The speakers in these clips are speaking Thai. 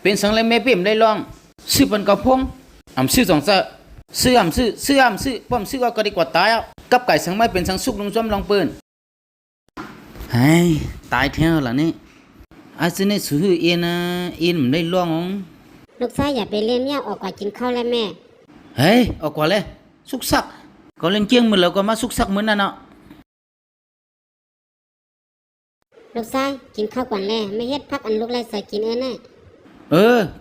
เป็นสังเลยแม่เปี่ยมได้ลองซื้อปันกระพงซื้อสองเสซื้อซื้อป้อมซื้อก็ดีกว่าตายอ่ะกับไก่สังไม่เป็นสังสุกลงจอมลองปืนเฮ้ยตายแท้ละนี่อาจจะในสื่อเอ็นเอ็นมันได้ลองลูกชายอย่าไปเล่นเนี่ยออกกว่ากินข้าวแล้วแม่เฮ้ยออกกว่าเลยสุกสักก็เล่นเจียงมือแล้วก็มาสุกสักเหมือนนั่นเนาะลูกชายกินข้าวก่อนแลไม่เฮ็ดพักอันลูกไรใส่กินแน่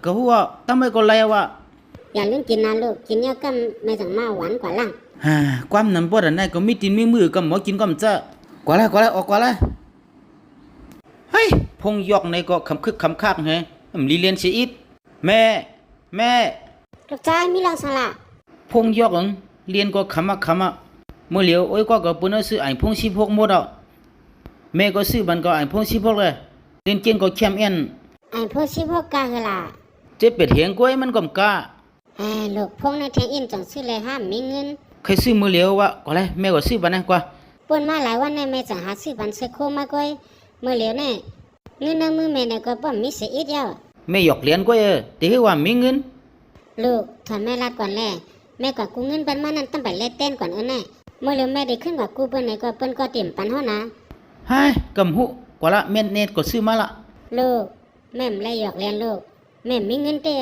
ก็หัวทำไมก็เลยว่ะอย่าลืมกินนะลูกกินเนี่ยก็ไม่สั่งมาหวานกว่าล่ะความนั้นบ่ได้ไหนก็มีตีนมีมือก็หมอกินก็มันจะกว่าแล้วออกกว่าแล้วเฮ้ยพงยอกในก็คำคึกคำคักไงมันลีเลียนเสียอีกแม่ลูกชายมีลองสละพงยอกเรียนก็คำอ่ะเมื่อเหลียวโอ้ยก็ปุ่นซื้อไอ้พง16หมดอ่ะแม่ก็ซื้อมันก็ไอ้พง16เลยเรียนเก่งก็แชมป์เอ็นไอ้พวกชิพวกกาคือล่ะเจ็บเป็ดเหียงกล้วยมันก็กล้าลูกพงในแทงอินจังซื้อเลยห้ามมีเงินใครซื้อมือเหลียววะก็เลยแม่ก็ซื้อบันนะกว่าป่นมาหลายวันในแม่จังหาซื้อบันซื้อโคมาก้อยมือเหลียวเนี่ยเงินในมือแม่เนี่ยก็ป้อมมีเสียอีกแล้วแม่หยอกเลี้ยนกล้วยแต่ว่ามีเงินลูกถอนแม่รัดก่อนแลแม่ก็กูเงินเป็นมานั้นต้องไปเล่นเต้นก่อนแน่เมื่อเหลียวแม่ได้ขึ้นกับกูเปิ้นไหนก็เปิ้นก็เตรียมปันเฮานะเฮ้ยกำหุกว่าละเม็ดเน็ตก็ซื้อมาละลูกแม่ไม่หยอกเลี้ยนลูกแม่มีเงินเต้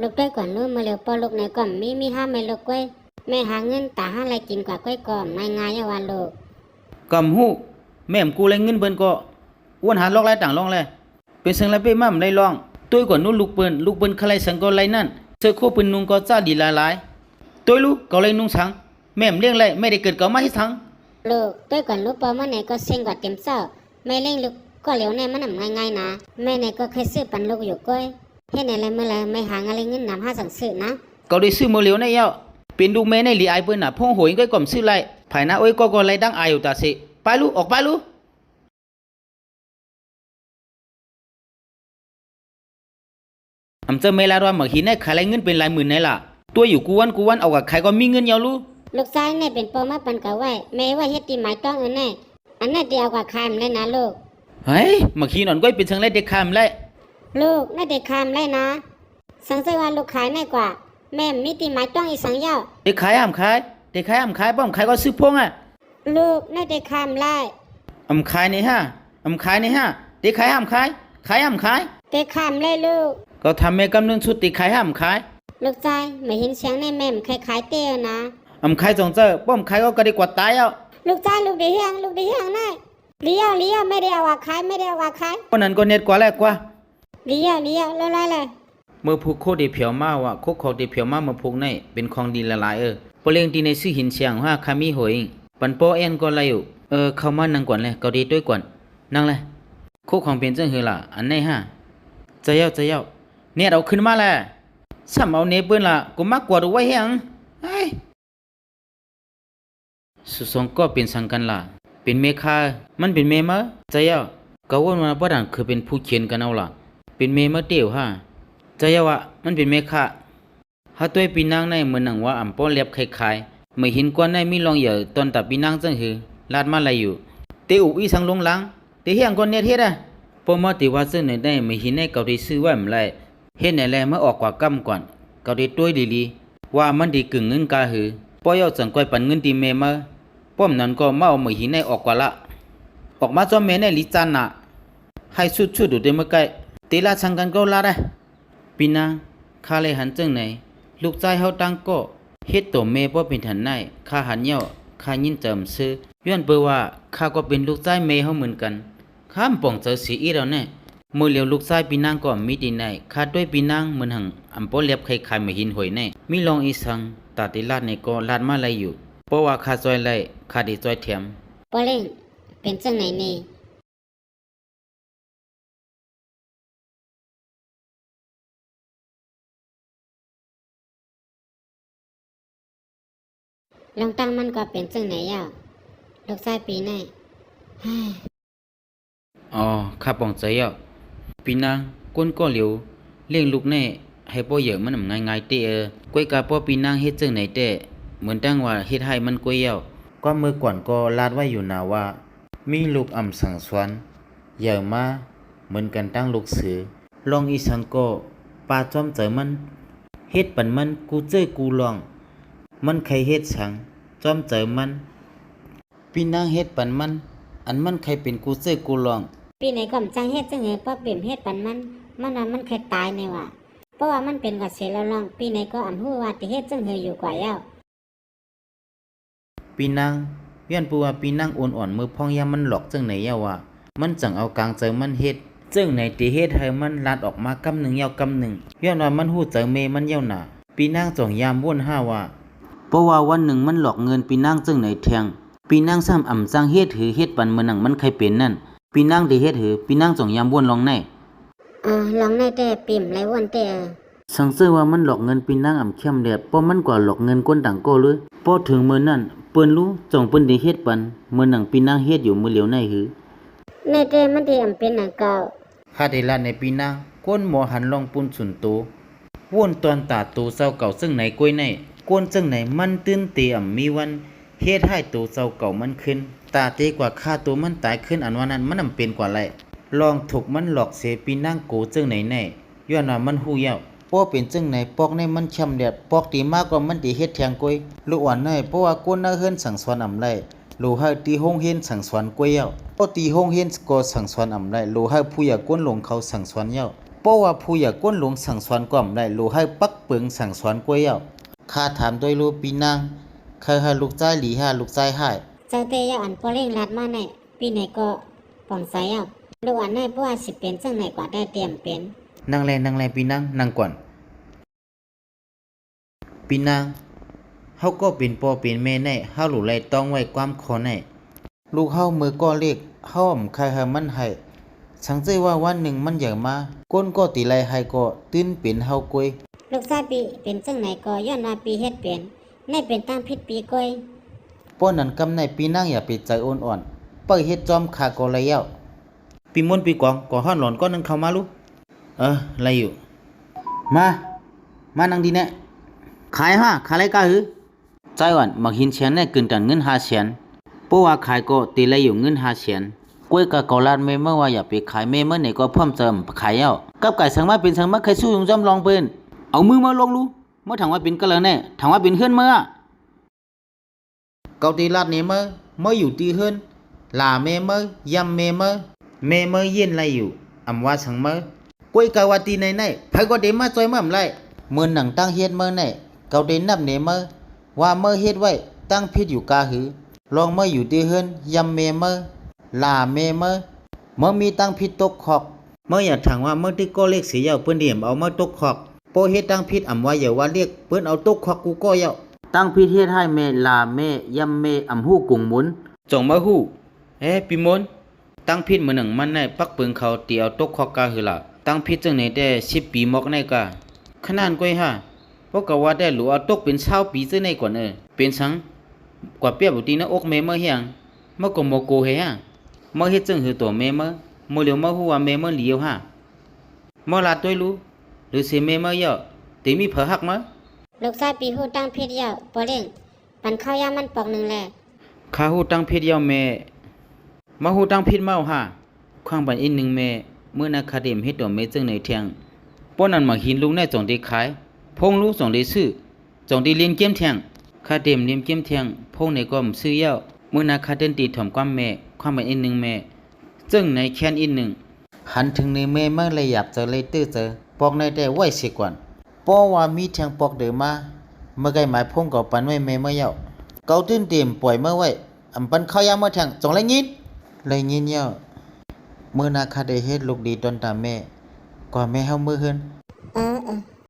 ลูกได้ก่อนลูกเมื่อเหลียวพอลูกไหนก่อนมีห้าไม่ลูกก้อยแม่หาเงินตาหาอะไรกินกว่าก้อยก่อนง่ายๆวันลูกกำหุแม่กูเลยเงินเปิ้นก็อ้วนหาลอกไรต่างลองเลยเป็นสังไรไปมั่มไรลองตัวก่อนนู้นลูกเปิ้นใครสังก็ไรนั่นเจอโคเปิ้นนุงก็จ้าดีหลายตัวลูกก็เลยนุ่งสังแม่เลี้ยงไรไม่ได้เกิดก็ไม่ให้สังลูกตัวก่อนลูกปอมาไหนก็เซ็งกว่าเต็มเศร้าแม่เลี้ยงลูกก็เหลียวในมันง่ายๆนะแม่ไหนก็เคยซื้อปันลูกอยู่ก้อยเฮ็ดอะไรเมื่อไรไม่หาอะไรเงินนำหาสั่งซื้อนะก็ได้ซื้อมือเหลียวในเย้าเป็นลูกแม่ในหลีไอเปิ้นน่ะพ่อหวยก็ก่อมซื้อไรภายหน้าโอ้ยก็ไรดังอายอยู่ตาสิไปลูกออกไปลูกเจอเมลารอมาหินในขายไรเงินเป็นหลายหมื่นในล่ะตัวอยู่กวนเอากับใครก็มีเงินเยาลูกลูกชายเนี่ยเป็นปอมาปันกะไว้แม่ว่าเฮ็ดตีหมายต้องแน่อันนั้นเดียวกับคายมันเลยนะลูกเฮ้ยมาขี้นอนก้อยเป็นสังไรเด็กคายมันเลยลูกน่าเด็กคายมันเลยนะสังเสว่าลูกขายแน่กว่าแม่มีตีหมายต้องอีสังเย้าเด็กขายห้ามขายป้อมขายก็ซื้อพวงอ่ะลูกน่าเด็กคายมันไล่ขายในห้าเด็กขายห้ามขายห้ามขายเด็กคายมันเลยลูกก็ทำแม่กำนึงชุดติขายห้ามขายลูกชายไม่เห็นเสียงในแม่ใครขายเตี้ยนะขายจงเจอป้อมขายก็ดีกว่าตายอ่ะลูกชายลูกดีเฮียงน่ะเลี้ยวไม่ได้เอาว่าขายคนนั้นก็เน็ตกว่าแรกกว่าเลี้ยวแล้วไรเลยเมื่อผูกโคดีเผียวมาว่ะโคของดีเผียวมาเมื่อผูกในเป็นของดีละลายปเลี้ยงดีในซื้อหินเสียงว่าคามีหอยปันโปเอ็นก็ไรอยู่เข้ามานั่งก่อนเลยเกาดีด้วยก่อนนั่งเลยโคของเป็นจังหือล่ะอันไหนฮะจะเย้าเนี่ยเราขึ้นมาแล้วซ้ำเอาเนเปิ้นล่ะกูมักกว่าดูไว้เฮียงสุสงก็เป็นสังกันล่ะเป็นเมฆามันเป็นเมมะจะเย้าก็ว่ามาบ่ดันคือเป็นผู้เขียนกันเอาล่ะเป็นเมมะเตียวฮะจะเย้าว่ามันเป็นเมฆาหาตัวปีนางในเหมือนหนังว่าอ่ำป้อเล็บคล้ายๆไม่เห็นกว่าในมีลองเหยื่อตอนตับปีนางจังหือลาดมาลายอยู่เตอุอีสังลงหลังเตเฮียงก่อนเนี่ยเฮ็ดพอมาติว่าซึ่งในได้ไม่เห็นในเกาดีซื้อไว้มื้อไรเฮ็ดไหนแลมาออกกว่ากำก่อนเกาดีต้วยดีๆว่ามันดีกึ่งเงินกาหือป้อยเอาจังก้อยปันเงินตีเมมาป้อมนั้นก็มาเอาไม่เห็นในออกกว่าละออกมาจอมแม่ในลิจานน่ะให้ชุดดูเดมื่อไกลเตลาสังกันก็ลาได้ปีนางข้าเลยหันจังไหนลูกใจเฮาตังก็เฮ็ดตัวเมบ่เป็นหันในข้าหันเหี่ยวข้ายินเจิมซื้อย้อนเปื้อว่าข้าก็เป็นลูกใจเมเฮาเหมือนกันข้ามป่องเจอสีอีแล้วแน่เมื่อเหลียวลูกชายปีนางก็มีดีในข้าด้วยปีนางเหมือนหังอำป้อเล็บใครๆไม่หินหวยแน่มีลองอีสังตาติลาดในก็ลาดมาไลอยู่เพราะว่าข้าจอยไลข้าดีจอยเทียมปอเล่งเป็นจังไหนนี่ลองตั้งมันก็เป็นจังไหนอ่ะลูกชายปีไหนอ๋อข้าป่องใจอ่ะปีนางก้นก็เหลียวเลี้ยงลูกแน่ให้ป้อเยอะมันง่ายๆเตก้อยกาป้อปีนางเฮ็ดจังไหนเตเหมือนตั้งว่าเฮ็ดให้มันก้อยเยาก็เมื่อก่อนก็ลาดไว้อยู่นาว่ามีลูกอ่ำสั่งสวนเยอะมาเหมือนกันตั้งลูกเสือลองอีสังก็ ปาจอมเจอมันเฮ็ดปันมันกูเจ้ยกูลองมันใครเฮ็ดฉังจอมเจอมันปีนางเฮ็ดปันมันอันมันใครเป็นกูเจ้ยกูลอง ปีไหนก่อมจังเฮ็ดจังเหยป้อเปลี่ยมเฮ็ดปันมันว่ามันเคยตายในว่ะเพราะว่ามันเป็นกระเสแล้วลองปีไหนก็ฮู้ว่าที่เฮ็ดจังเหยอยู่กว่าแล้ว ปีนางเวียนปูว่าปีนางอ่อนๆมือพองยามมันหลอกจังไหนยาวะมันจังเอากลางเจอมันเฮ็ดจึงไหนติเฮ็ดให้มันลาดออกมากำหนึ่งยาวกำหนึ่งย้อนว่ามันฮู้เจอเมมันยาวหนาปีนางจ่องยามว่นห้าว่าเพราะว่าวันหนึ่งมันหลอกเงินปีนางจึงไหนแทงปีนางซ้ำอ่ำจังเฮ็ดหือเฮ็ดปันมื้อนังมันใครเป็นนั่นปีนางได้เฮ็ดหือปีนางจ่องยามว่นลองใน ลองได้แต่ปิ่มไรวันแต่ สังเสือว่ามันหลอกเงินปีนางอ่ำเข้มแดดเพราะมันกว่าหลอกเงินก้นต่างโก้เลยพอถึงมื้อนั้นเปิ้นรู้จ่องเปิ้นได้เฮ็ดปันมื้อนังปีนางเฮ็ดอยู่มื้อเหลียวในหือ ในแต่มันได้อำเป็นหนังเก่า ข้าได้ลาดในปีนางก้นหมอหันลองปุ้นสุนโตว่นตอนตาตูเศร้าเก่าซึ่งไหนกล้วยในก้นซึ่งไหนมันตื้นเตียมมีวันเฮ็ดให้ตูเศร้าเก่ามันขึ้นตาเตกว่าค่าตัวมันตายขึ้นอันว่านั้นมันอำเป็นกว่าไรลองถูกมันหลอกเสียปีนางโกซึ่งไหนในย้อนว่ามันฮู้ยาวป้อเป็นจึงไหนปอกในมันช้ำแดดปอกตีมากกว่ามันตีเฮ็ดแทงกล้วยลูกอ่อนในเพราะว่าก้นน่าเฮิรนสั่งสอนอำไรลูกให้ตีห้องเฮ็นสั่งสอนกล้วยยาวพอตีห้องเฮ็นก็สั่งสอนอำไรลูกให้ผู้อยากก้นหลงเขาสั่งสอนยาวเพราะว่าผู้อยากก้นหลงสั่งสอนก็อำไรลูกให้ปักเปิงสั่งสอนกล้วยยาวข้าถามโดยลูกปีนางเคยให้ลูกใจหลีหาลูกใจให้ เจ้าเตยอันปอเร่งรัดมาในปีไหนก็ป่องใสอ่ะลูกอันในเพราะว่าสิเป็นจังไหนกว่าได้เตรียมเป็น นั่งแลปีนางนั่งก่อนปีนางเฮาก็เป็นพ่อเป็นแม่ในเฮาหลูไลต้องไว้ความขอในลูกเฮามือก็เล็กเฮาอำใครให้มันให้สังเจว่าวันหนึ่งมันอยากมาก้นก็ตีไลให้ก็ตื้นเป็นเฮากวย ลูกชายปีเป็นจังไหนก็ย้อนว่าปีเฮ็ดเป็นในเป็นตั้งผิดปีก้อย ป้อนั้นกำในปีนางอย่าไปใจอ่อนๆเปิ้เฮ็ดจอมขาก็เลยแล้วปีมนต์ปีกวางก็ฮ้อนหลอนก็นึงเข้ามาลูกไรอยู่มานั่งดีแน่ขายอะไรกะหือใจอ่อนมักหินเฉียนได้เกินกันเงิน5แสนเพราะว่าขายก็ตีเลยอยู่เงิน5แสนกล้วยกะเกาลาดเมเมื่อว่าอย่าไปขายเมเมื่อไหนก็เพิ่มเติมขายเอากับไก่สังมาเป็นสังมาใครสู้ยงจอมลองเปิ้นเอามือมาลงลูเมื่อถังว่าเป็นก็แล้วแน่ถังว่าเป็นเฮือนเมื่อเกาตีลาดนี่เมื่ออยู่ตีเฮือนลาเมเมื่อยำเมเมื่อเย็นไรอยู่อำว่าสังเมื่อกล้วยกะว่าตีในไผก็เดมาจอยเมื่อไรเมื่อหนังตั้งเฮ็ดเมื่อไหนเกาเดนับเนเมื่อว่าเมื่อเฮ็ดไว้ตั้งพิษอยู่กาหือลองเมื่ออยู่ตีเฮือนยำเมเมื่อลาเมเมื่อมีตั้งพิษตกขอกเมื่ออยากถามว่าเมื่อที่ก็เรียกเสียเปิ้นเดียมเอาเมื่อตกขอกโปเฮ็ดตั้งพิษอำว่าอย่าว่าเรียกเปิ้นเอาตกขอกกูก็เยาตั้งพิษเฮ็ดให้เมลาเมยำเมอำฮู้กุงหมุนจงมาฮู้ปีมนตั้งพิษมื้อหนึ่งมันในปักเปิงเขาตีเอาตกขอกกาหือล่ะตั้งพิษจังไหนแต่10ปีมอกในกะขนาดก้อยฮะเพราะก็ว่าได้หลูเอาตกเป็น20ปีซื่อในก่อนเป็นสังกว่าเปียบตีนะอกเมเมื่อเฮียงเมื่อก็โมโกเฮฮะเมื่อเฮ็ดจังหือตัวเมเมื่อเหลียวมาฮู้ว่าเมเมื่อเหลียวฮะเมื่อลาดด้วยรู้หรือสิเมเมื่อยอติมีเผอหักมั้ย ลูกชายปีฮู้ตั้งผิดยาวปอเร่งปันข้าวยามันปอกหนึ่งแล ข้าฮู้ตั้งพิษยอเมมาฮู้ตั้งพิษเมาฮะข้างบันอีกหนึ่งเมเมื่อนาคาเดมเฮ็ดตัวเมจังในเทียงป้อนั้นมาหินลุงในจงได้ขายพงรู้จงได้ซื้อจงได้เลี้ยงเกมเทียงคาเดมเลี้ยงเกมเทียงพงในก็มซื้อยาวเมื่อนาคาเดนตีถ่อมความแม่ความบันอีกหนึ่งเมจึงในแค้นอีกหนึ่งหันถึงในเมเมื่อเลยหยับเจอเลยตื้อเจอปอกในได้ไว้เสียก่อนป้อว่ามีเทียงปอกเดิมมาเมื่อไกหมายพงก็ปันไว้เมเมื่อยาวเกาตื้นเต็มปล่อยเมื่อไว้อำปันข้าวยาเมื่อแทงจงเลยยินยาวเมื่อนาคาได้เฮ็ดลูกดีตอนตามแม่กว่าแม่เฮามือเฮือน